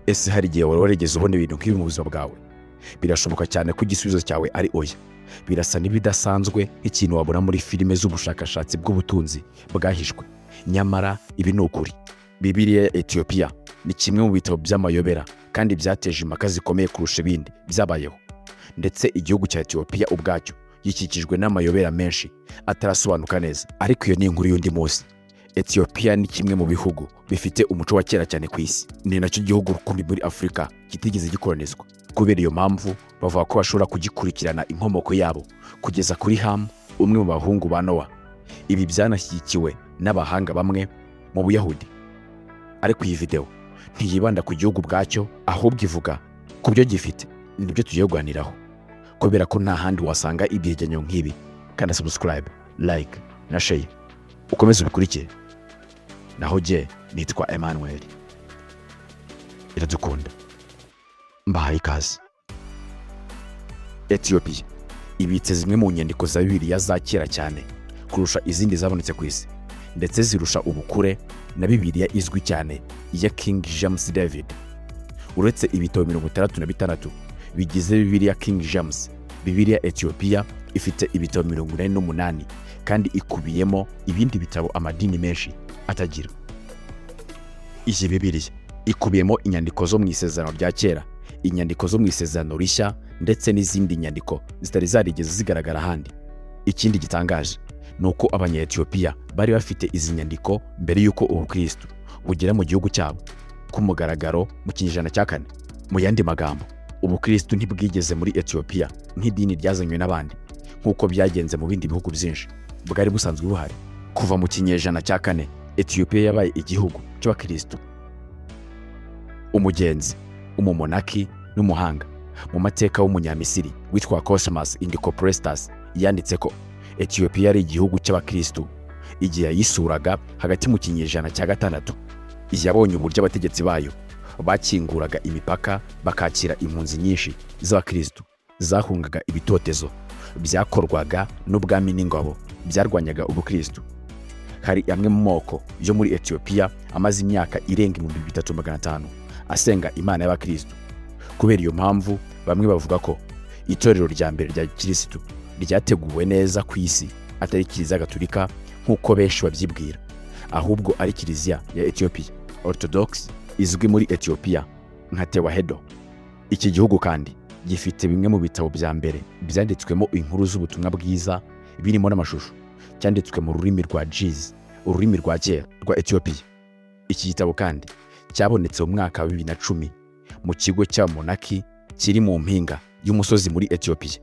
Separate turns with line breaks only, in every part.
Ese hari igihe wari warigeze ubona ibintu nk'ibi mu buzima bwawe? Birashoboka cyane ko igisubizo cyawe ari oya. Birasa n'ibidasanzwe nk'ikintu wabona muri filime z'ubushakashatsi bw'ubutunzi bwahishwe. Nyamara ibi ni ukuri. Bibiliya ya Etiyopiya ni kimwe mu bitabo by'amayobera kandi byateje impaka zikomeye kurusha ibindi byabayeho. Ndetse igihugu cya Etiyopiya ubwacyo gikikijwe n'amayobera menshi atarasobanuka neza. Ariko iyo ni inkuru y'undi munsi. Etiyopiya ni kimwe mu bihugu bifite umuco wa kera cyane ku isi. Ni nacyo gihugu rukumbi muri Afurika kitigeze gikolonizwa. Kubera iyo mpamvu bavuga ko bashobora kugikurikirana inkomoko yabo kugeza kuri Hamu, umwe mu bahungu ba Nowa. Ibi byanashyigikiwe n'abahanga bamwe mu Buyahudi. Ariko iyi video ntiyibanda ku gihugu bwacyo, ahubwo ivuga ku byo gifite. Nibyo tugiye kuganiraho, kubera ko nta handi wasanga ibyegeranyo nk'ibi. Kandi subscribe, like na share ukomeze ubikurikire. Naho jye nitwa Emmanuel Iradukunda, mbahaye ikaze. Etiyopiya ibitse zimwe mu nyandiko za Bibiliya za kera cyane kurusha izindi zabonetse ku isi, ndetse zirusha ubukure na Bibiliya izwi cyane ya King James David. Uretse ibitabo 66 bigize Bibiliya King James, Bibiliya Etiyopiya ifite ibitabo 48 kandi ikubiyemo ibindi bitabo amadini menshi atagira. Iyi Bibiliya ikubiyemo inyandiko zo mu isezerano rya kera, inyandiko zo mu isezerano rishya, ndetse n'izindi nyandiko zitari zarigeze zigaragara ahandi. Ikindi gitangaje ni uko Abanya-Etiyopiya bari bafite izi nyandiko mbere y'uko Ubukristo bugera mu gihugu cyabo ku mugaragaro mu kinyejana cya 4. Mu yandi magambo, Ubukristo ntibwigeze muri Etiyopiya nk'idini ryazanywe n'abandi nk'uko byagenze mu bindi bihugu byinshi bwari busanzwe buhari. Kuva mu kinyejana cya 4, Etiyopiya yabaye igihugu cy'Abakristo. Umugenzi, umumonaki n'umuhanga mu mateka w'umunyamisiri witwa Cosmas Indicopleustes yanditse ko Etiyopiya ari igihugu cy'Abakristo igihe yisuraga hagati mu kinyejana cya 6. Yabonye uburyo abategetsi bayo bakinguraga imipaka bakakira impunzi nyinshi z'Abakristo zahungaga ibitotezo byakorwaga n'ubwami n'ingabo byarwanyaga Ubukristo. Hari amwe mu moko yo muri Etiyopiya amaze imyaka irenga 3500 asenga Imana y'Abakristo. Kubera iyo mpamvu bamwe bavuga ko itorero rya mbere rya Kristo ryateguwe neza ku isi atari Kiliziya Gatolika nk'uko benshi babyibwira, ahubwo ari Kiliziya ya Etiyopiya Orthodox izwi muri Etiyopiya nka Tewahedo. Iki gihugu kandi gifite bimwe mu bitabo bya mbere byanditswemo inkuru z'ubutumwa bwiza birimo n'amashusho, cyanditswe mu rurimi rwa Ge'ez, ururimi rwa kera rwa Etiyopiya. Iki gitabo kandi cyabonetse mu mwaka wa 2010 mu kigo cy'abamonaki kiri mu mpinga y'umusozi muri Etiyopiya,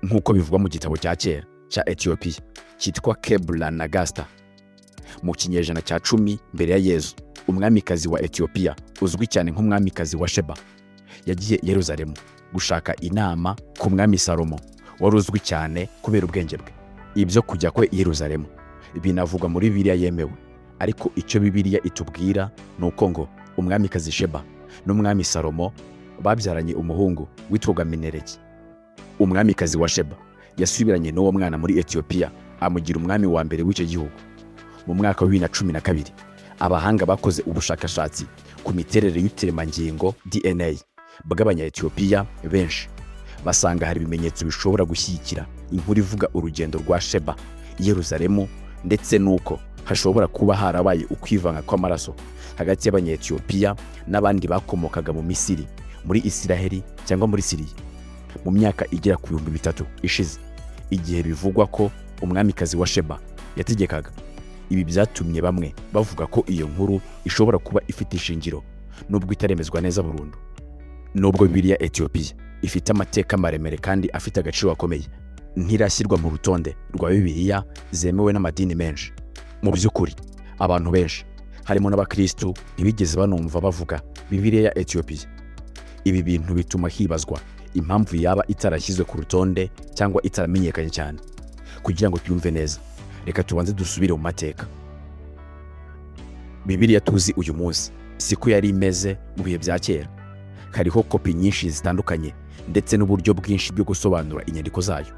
nk'uko bivugwa mu gitabo cya kera cya Etiyopiya cyitwa Kebla Nagasta. Mu kinyejana cya 10 mbere ya Yezu, umwamikazi wa Etiyopiya uzwi cyane nk'umwamikazi wa Sheba yagiye i Yerusalemu gushaka inama ku mwami Salomo wari uzwi cyane kubera ubwenge bwe. Ibyo kujya kwe i Yerusalemu binavugwa muri Bibiliya yemewe, ariko icyo Bibiliya itubwira ni uko ngo umwamikazi Sheba n'umwami Salomo babyaranye umuhungu witwaga Menereki. Umwamikazi wa Sheba yasubiranye n'uwo mwana muri Etiyopiya amugira umwami wa mbere w'icyo gihugu. Mu mwaka wa 2012 abahanga bakoze ubushakashatsi ku miterere y'uturemangingo DNA bw'Abanya-Etiyopiya benshi basanga hari ibimenyetso bishobora gushyigikira inkuru ivuga urugendo rwa Sheba i Yerusalemu, ndetse n'uko hashobora kuba harabaye ukwivanga kw'amaraso hagati y'Abanya-Etiyopiya n'abandi bakomokaga mu Misiri, muri Isiraheli cyangwa muri Siriya mu myaka igera ku 3000 ishize, igihe bivugwa ko umwamikazi wa Sheba yategekaga. Ibi byatumye bamwe bavuga ko iyo nkuru ishobora kuba ifite ishingiro, nubwo itaremezwa neza burundu. Nubwo Bibiliya Etiyopiya ifite amateka maremare kandi afite agaciro gakomeye, ntirashyirwa mu rutonde rwa Bibiliya zemewe n'amadini menshi. Mu by'ukuri abantu benshi harimo n'Abakristo ntibigeze banumva bavuga Bibiliya ya Etiyopiya. Ibi bintu bituma hibazwa impamvu yaba itarashyizwe ku rutonde cyangwa itaramenyekanye cyane. Kugira ngo twumve neza, reka tubanze dusubire mu mateka. Bibiliya tuzi uyu munsi siko yari imeze mu bihe bya kera. Hariho kopi nyinshi zitandukanye ndetse n'uburyo bwinshi bwo gusobanura inyandiko zayo.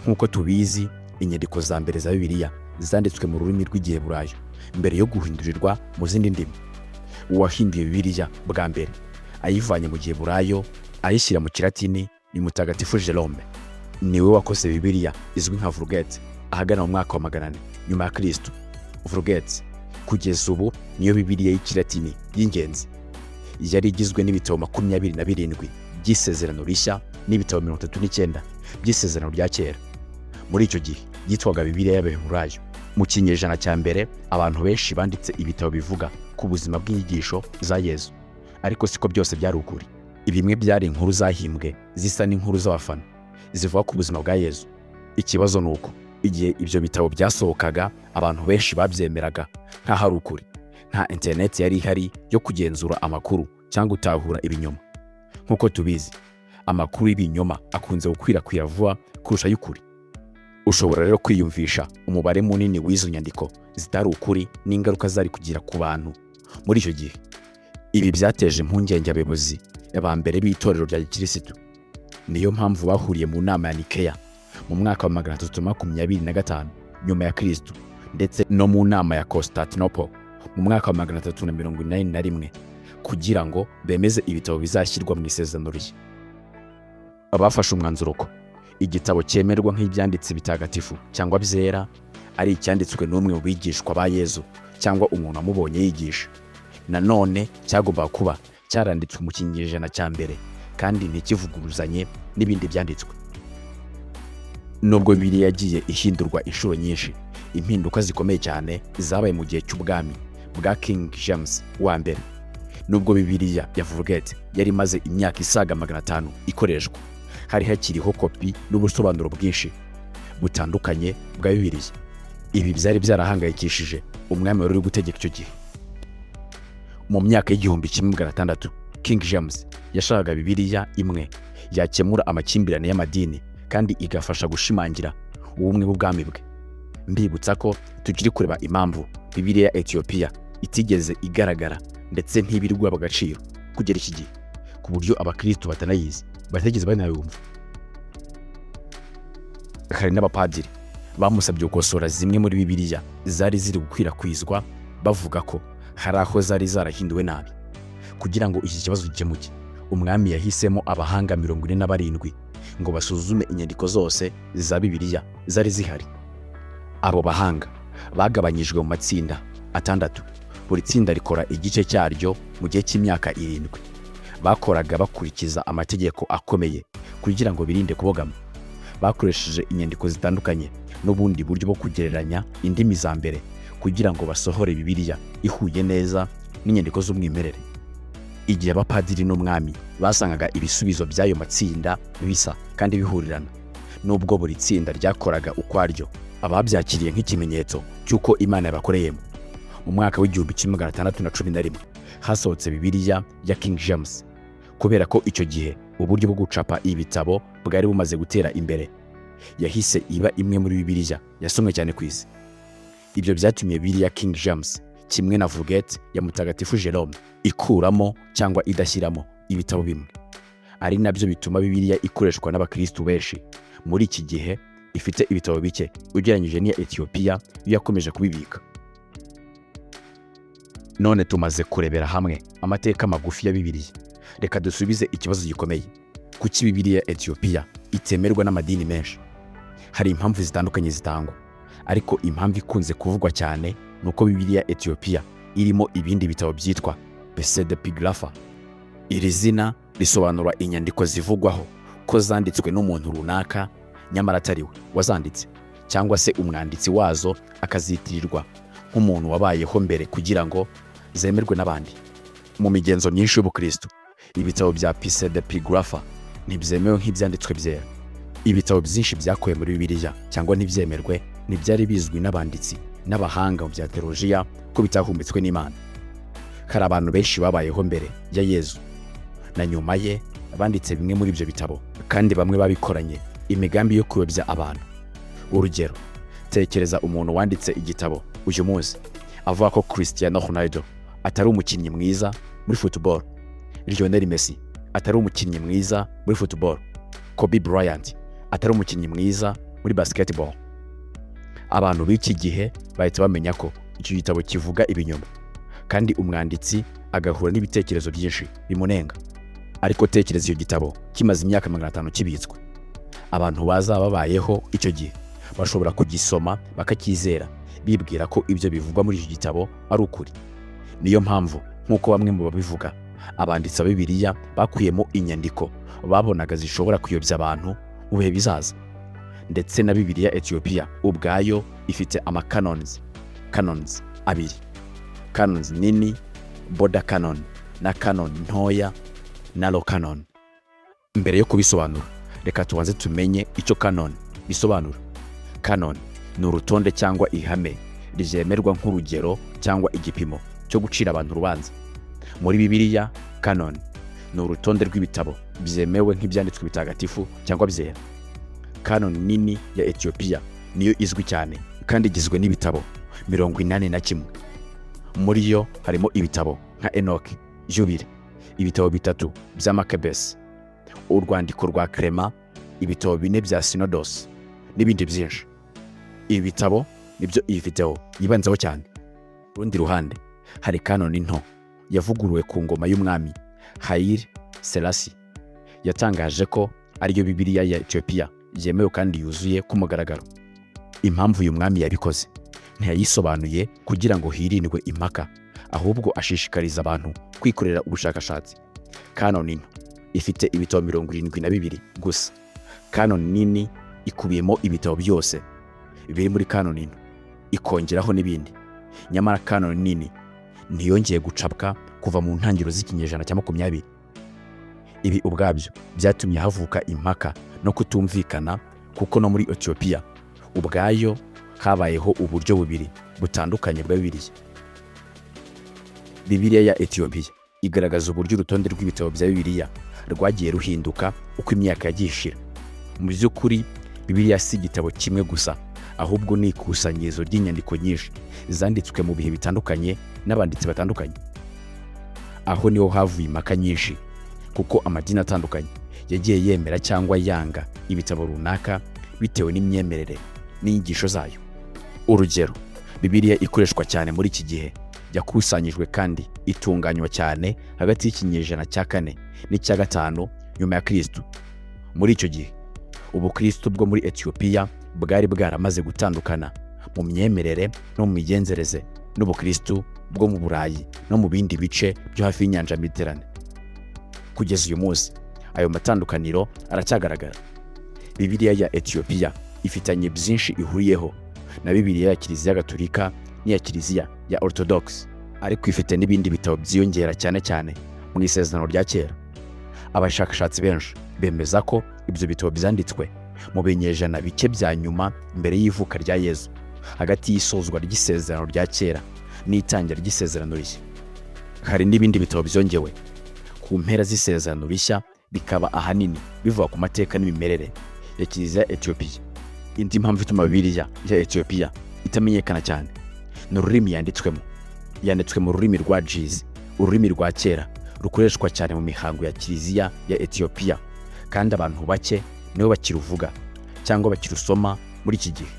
Nk'uko tubizi, inyandiko za mbere za Bibiliya zanditswe mu rurimi rw'Igiheburayo mbere yo guhindurirwa mu zindi ndimi. Uwahinduye Bibiliya bwa mbere ayivanye mu giheburayo ayishyira mu kilatini ni mutagatifu Jerome. Niwe wakoze Bibiliya izwi nka Vulgate ahagana mu mwaka wa 400 nyuma ya Kristo. Vulgate kugeza ubu niyo Bibiliya y'ikilatini y'ingenzi. Yari igizwe n'ibitabo 27 by'isezerano rishya n'ibitabo 39 by'isezerano rya kera. Muri icyo gihe yitwaga Bibiliya y'Abaheburayo. Mu kinyejana cya mbere abantu benshi banditse ibitabo bivuga ku buzima bw'inyigisho za Yesu, ariko siko byose byari ukuri. Ibimwe byari inkuru zahimbwe zisa n'inkuru z'abafana zivuga ku buzima bwa Yesu. Ikibazo ni uko igihe ibyo bitabo byasohokaga abantu benshi babyemeraga nk'aho ari ukuri. Nta internet yari ihari yo kugenzura amakuru cyangwa gutahura ibinyoma. Nk'uko tubizi, amakuru y'ibinyoma akunze gukwirakwira vuba kurusha y'ukuri. Ushobora rero kwiyumvisha umubare munini w'izo nyandiko zitari ukuri n'ingaruka zari kugira ku bantu muri icyo gihe. Ibi byateje impungenge abayobozi ba mbere b'itorero rya Gikirisitu. Niyo mpamvu bahuriye mu nama ya Nikeya mu mwaka wa 325 nyuma ya Kristo, ndetse no mu nama ya Constantinople mu mwaka wa 381 kugira ngo bemeze ibitabo bizashyirwa mu isezerano rishya. Abafashe umwanzuro ko igitabo cyemerwa nk'ibyanditse bitagatifu cyangwa byera ari icyanditswe n'umwe mu bigishwa ba Yesu cyangwa umuntu amubonye yigisha. Nanone cyagomba kuba cyaranditswe mu kinyejana cya mbere kandi ntikivuguruzanye n'ibindi byanditswe. Nubwo Bibiliya yagiye ihindurwa inshuro nyinshi, impinduka zikomeye cyane zabaye mu gihe cy'ubwami bwa King James wa mbere. Nubwo Bibiliya ya Vulgate yari maze imyaka isaga 500 ikoreshwa, hari hakiriho kopi n'ubusobanuro bwinshi butandukanye bwa Bibiliya. Ibi byari byarahangayikishije umwami wari uri gutegeka icyo gihe. Mu myaka y'1600 King James yashakaga Bibiliya imwe yakemura amakimbirane y'amadini kandi igafasha gushimangira ubumwe bw'ubwami bwe. Mbibutsa ko tukiri kureba impamvu Bibiliya ya Ethiopia itigeze igaragara ndetse ntibirwa bagaciro kugera iki gihe, ku buryo abakristo batanayizi bategeze banayumva. Hari n'abapadiri bamusabye gukosora zimwe muri Bibiliya zari ziri gukwirakwizwa bavuga ko hari aho zari zarahinduwe nabi. Kugira ngo iki kibazo gikemuke, umwami yahisemo abahanga 47 ngo basuzume inyandiko zose za Bibiliya zari zihari. Abo bahanga bagabanyijwe mu matsinda 6, buri tsinda rikora igice cyaryo mu gihe cy'imyaka 7. Bakoraga bakurikiza amategeko akomeye kugira ngo birinde kubogama. Bakoresheje inyandiko zitandukanye n'ubundi buryo bwo kugereranya indimi za mbere kugira ngo basohore Bibiliya ihuye neza n'inyandiko z'umwimerere. Igihe abapadiri n'umwami basangaga ibisubizo by'ayo matsinda bisa kandi bihurirana, nubwo buri tsinda ryakoraga ukwaryo, ababyakiriye nk'ikimenyetso cy'uko Imana yabakoreyemo. Mu mwaka w'1611 hasohotse Bibiliya ya King James. Kubera ko icyo gihe uburyo bwo gucapa ibitabo bwari bumaze gutera imbere, yahise iba imwe muri Bibiliya yasomwe cyane ku isi. Ibyo byatumye Bibiliya King James kimwe na Vulgate ya mutagatifu Jerome ikuramo cyangwa idashyiramo ibitabo bimwe. Ari nabyo bituma Bibiliya ikoreshwa n'abakristo benshi muri iki gihe ifite ibitabo bike ugereranyije n'iya Ethiopia yakomeje kubibika. None tumaze kurebera hamwe amateka magufi ya Bibiliya, reka dusubize ikibazo gikomeye: kuki Bibiliya ya Ethiopia itemerwa n'amadini menshi? Hari impamvu zitandukanye zitangwa, ariko impamvu ikunze kuvugwa cyane nuko Bibiliya ya Ethiopia irimo ibindi bitabo byitwa Pseudepigrapha. Iri zina risobanura inyandiko zivugwaho ko zanditswe n'umuntu runaka nyamara atari we wazanditse, cyangwa se umwanditsi wazo akazitirirwa nk'umuntu wabayeho mbere kugira ngo zemerwe n'abandi. Mu migenzo myinshi y'Ubukristo, ibitabo bya Pseudepigrapha ntibyemewe nk'ibyanditswe byera. Ibitabo byinshi byakowe muri Bibiliya cyangwa ntibyemerwe ntibyari bizwi n'abanditsi n'abahanga mu bya teolojiya ko bitahumbitswe n'Imana. Hari abantu benshi babayeho mbere ya Yesu na nyuma ye banditse bimwe muri ibyo bitabo, kandi bamwe babikoranye imigambi yo kuyobya abantu. Urugero, tekereza umuntu wanditse igitabo uyu munsi avuga ko Cristiano Ronaldo atari umukinnyi mwiza muri football, Lionel Messi atari umukinnyi mwiza muri football, Kobe Bryant atari umukinnyi mwiza muri basketball. Abantu b'iki gihe bahita bamenya ko icyo gitabo kivuga ibinyoma, kandi umwanditsi agahura n'ibitekerezo byinshi bimunenga. ariko tekereza iyo gitabo kimaze imyaka 500 kibitswe. Abantu bazaba babayeho icyo gihe bashobora kugisoma bakacyizera, bibwira ko ibyo bivugwa muri icyo gitabo ari ukuri. Niyo mpamvu nk'uko bamwe mu babivuga, abanditsi ba Bibiliya bakuyemo inyandiko babonaga zishobora kuyobya abantu mu bihe bizaza. Ndetse na Bibiliya Ethiopia ubwayo ifite canons abiri, canons nini, border canon, na canon ntoya na low canon. Mbere yo kubisobanura, reka tubanze tumenye icyo canon bisobanura. Canon ni urutonde cyangwa ihame rizemerwa nk'urugero cyangwa igipimo cyo gucira abantu urubanza. Muri Bibiliya, canon ni urutonde rw'ibitabo byemewe nk'ibyanditswe bitagatifu cyangwa byera. Canon nini ya Ethiopia niyo izwi cyane kandi igizwe n'ibitabo 81. Muri yo harimo ibitabo nka Enoch, Jubile, ibitabo 3 bya Maccabees, urwandiko rwa Clement, ibitabo 4 bya Synodos n'ibindi byinshi. Ibi bitabo nibyo iyi video yibanzeho cyane. Rundi ruhande hari canon nto yavuguruwe ku ngoma y'umwami Haile Selassie. Yatangaje ko ariyo Bibiliya ya Ethiopia yemewe kandi yuzuye ku mugaragaro. Impamvu uyu mwami yabikoze ntiyayisobanuye kugira ngo hirindwe impaka, ahubwo ashishikariza abantu kwikorera ubushakashatsi. Canon nto ifite ibitabo 72 gusa. Canon nini ikubiyemo ibitabo byose biri muri canon nto, ikongeraho n'ibindi. Nyamara canon nini ntiyongeye gucapwa kuva mu ntangiriro z'ikinyejana cya 20. Ibi ubwabyo byatumye havuka impaka no kutumvikana, kuko no muri Ethiopia ubwayo habayeho uburyo bubiri butandukanye bwa Bibiliya. Bibiliya ya Ethiopia igaragaza uburyo urutonde rw'ibitabo bya Bibiliya rwagiye ruhinduka uko imyaka yagiye ishira. Mu by'ukuri Bibiliya si igitabo kimwe gusa, ahubwo ni ikusanyirizo ry'inyandiko nyinshi zanditswe mu bihe bitandukanye n'abanditsi batandukanye. Aho niho havuye impaka nyinshi, kuko amadini atandukanye yagiye yemera cyangwa yanga ibitabo runaka bitewe n'imyemerere n'inyigisho zayo. Urugero, Bibiliya ikoreshwa cyane muri iki gihe yakusanyijwe kandi itunganywa cyane hagati y'ikinyejana cya 4 n'icya 5 nyuma ya Kristo. Muri icyo gihe ubukristo bwo muri Ethiopia bwari bwaramaze gutandukana mu myemerere no mu migenzereze n'ubukristo bwo mu Burayi no mu bindi bice byo hafi y'inyanja Mediterane. Kugeza uyu munsi ayo matandukaniro aracyagaragara. Bibiliya ya Ethiopia ifitanye byinshi ihuriyeho na Bibiliya ya Kiliziya Gatolika n'iya Kiliziya ya Orthodox, ariko ifite n'ibindi bitabo byiyongera cyane cyane mu Isezerano rya Kera. Abashakashatsi benshi bemeza ko ibyo bitabo byanditswe mu binyejana bike bya nyuma mbere y'ivuka rya Yezu, hagati y'isozwa ry'Isezerano rya Kera n'itangira ry'Isezerano rishya. Hari n'ibindi bitabo byongewe ku mpera z'Isezerano rishya, bikaba ahanini bivuga ku mateka n'imimerere ya Kiliziya ya Ethiopia. Indi mpamvu ituma Bibiliya ya Ethiopia itamenyekana cyane ni ururimi yanditswemo. Yanditswe mu rurimi rwa Ge'ez, ururimi rwa kera rukoreshwa cyane mu mihango ya Kiliziya ya Ethiopia, kandi abantu bake nibo bakiruvuga cyangwa bakirusoma muri iki gihe.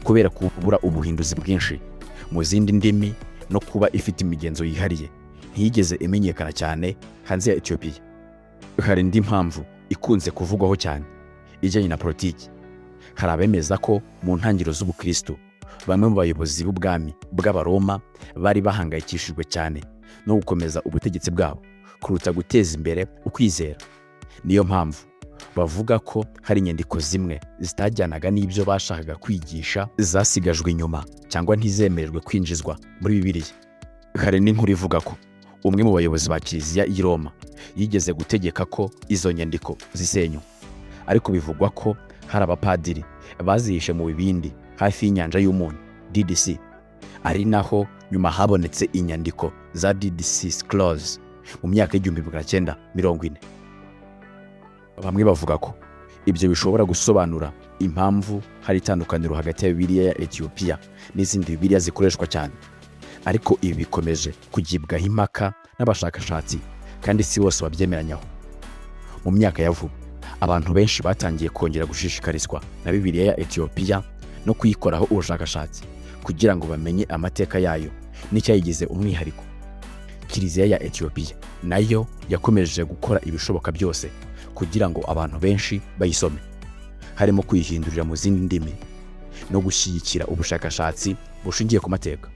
Kubera kubura ubuhinduzi bwinshi mu zindi ndimi no kuba ifite imigenzo yihariye, ntiyigeze imenyekana cyane hanze ya Ethiopia. Hari indi mpamvu ikunze kuvugwaho cyane ijyanye na politiki. Hari abemeza ko mu ntangiriro z'ubukristo bamwe mu bayobozi b'ubwami bw'Abaroma bari bahangayikishijwe cyane no gukomeza ubutegetsi bwabo kuruta guteza imbere ukwizera. Niyo mpamvu bavuga ko hari inyandiko zimwe zitajyanaga n'ibyo bashakaga kwigisha zasigajwe inyuma cyangwa ntizemererwe kwinjizwa muri Bibiliya. Hari n'inkuru ivuga ko umwe mu bayobozi ba Kiliziya i Roma yigeze gutegeka ko izo nyandiko zisenywa, ariko bivugwa ko hari abapadiri bazihishe mu bibindi hafi y'inyanja y'umunyu DDC, ari naho nyuma habonetse inyandiko za DDC Scrolls mu myaka y'1940. Bamwe bavuga ko ibyo bishobora gusobanura impamvu hari itandukaniro hagati ya Bibiliya ya Ethiopia n'izindi Bibiliya zikoreshwa cyane, ariko ibi bikomeje kugibwaho impaka n'abashakashatsi kandi si bose babyemeranyaho. Mu myaka ya vuba abantu benshi batangiye kongera gushishikarizwa na Bibiliya ya Ethiopia no kuyikoraho ubushakashatsi kugira ngo bamenye amateka yayo n'icyayigize umwihariko. Kiliziya ya Ethiopia nayo yakomeje gukora ibishoboka byose kugira ngo abantu benshi bayisome, harimo kuyihindurira mu zindi ndimi no gushyigikira ubushakashatsi bushingiye ku mateka.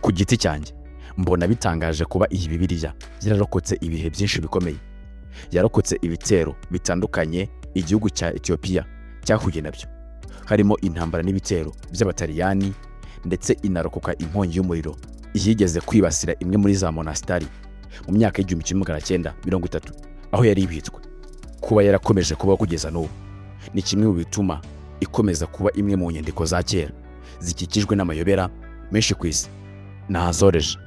Ku giti cyanjye mbona bitangaje kuba iyi Bibiliya yararokotse ibihe byinshi bikomeye. Yarokotse ibitero bitandukanye igihugu cya Ethiopia cyahuye nabyo, harimo intambara n'ibitero by'Abataliyani, ndetse inarokoka inkongi y'umuriro yigeze kwibasira imwe muri za monasteri mu myaka y'1930 aho yari ibitswe. Kuba yarakomeje kubaho kugeza n'ubu ni kimwe mu bituma ikomeza kuba imwe mu nyandiko za kera zikikijwe n'amayobera menshi ku isi. Nahazoreje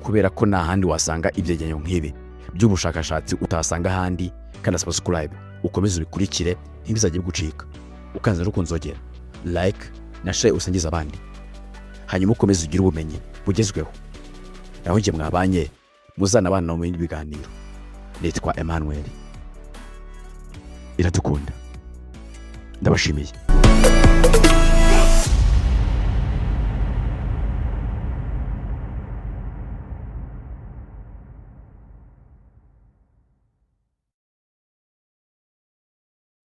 kubera ko nta handi wasanga ibyegeranyo nk'ibi by'ubushakashatsi utasanga ahandi, kandi subscribe ukomeze ubikurikire ntibizajye bigucika, ukanze no kunzogera, like na share usangiza abandi, hanyuma ukomeze ugire ubumenyi bugezweho. Naho njye mwabanye muzanabana mu bindi biganiro. Nitwa Emmanuel Iradukunda, ndabashimiye.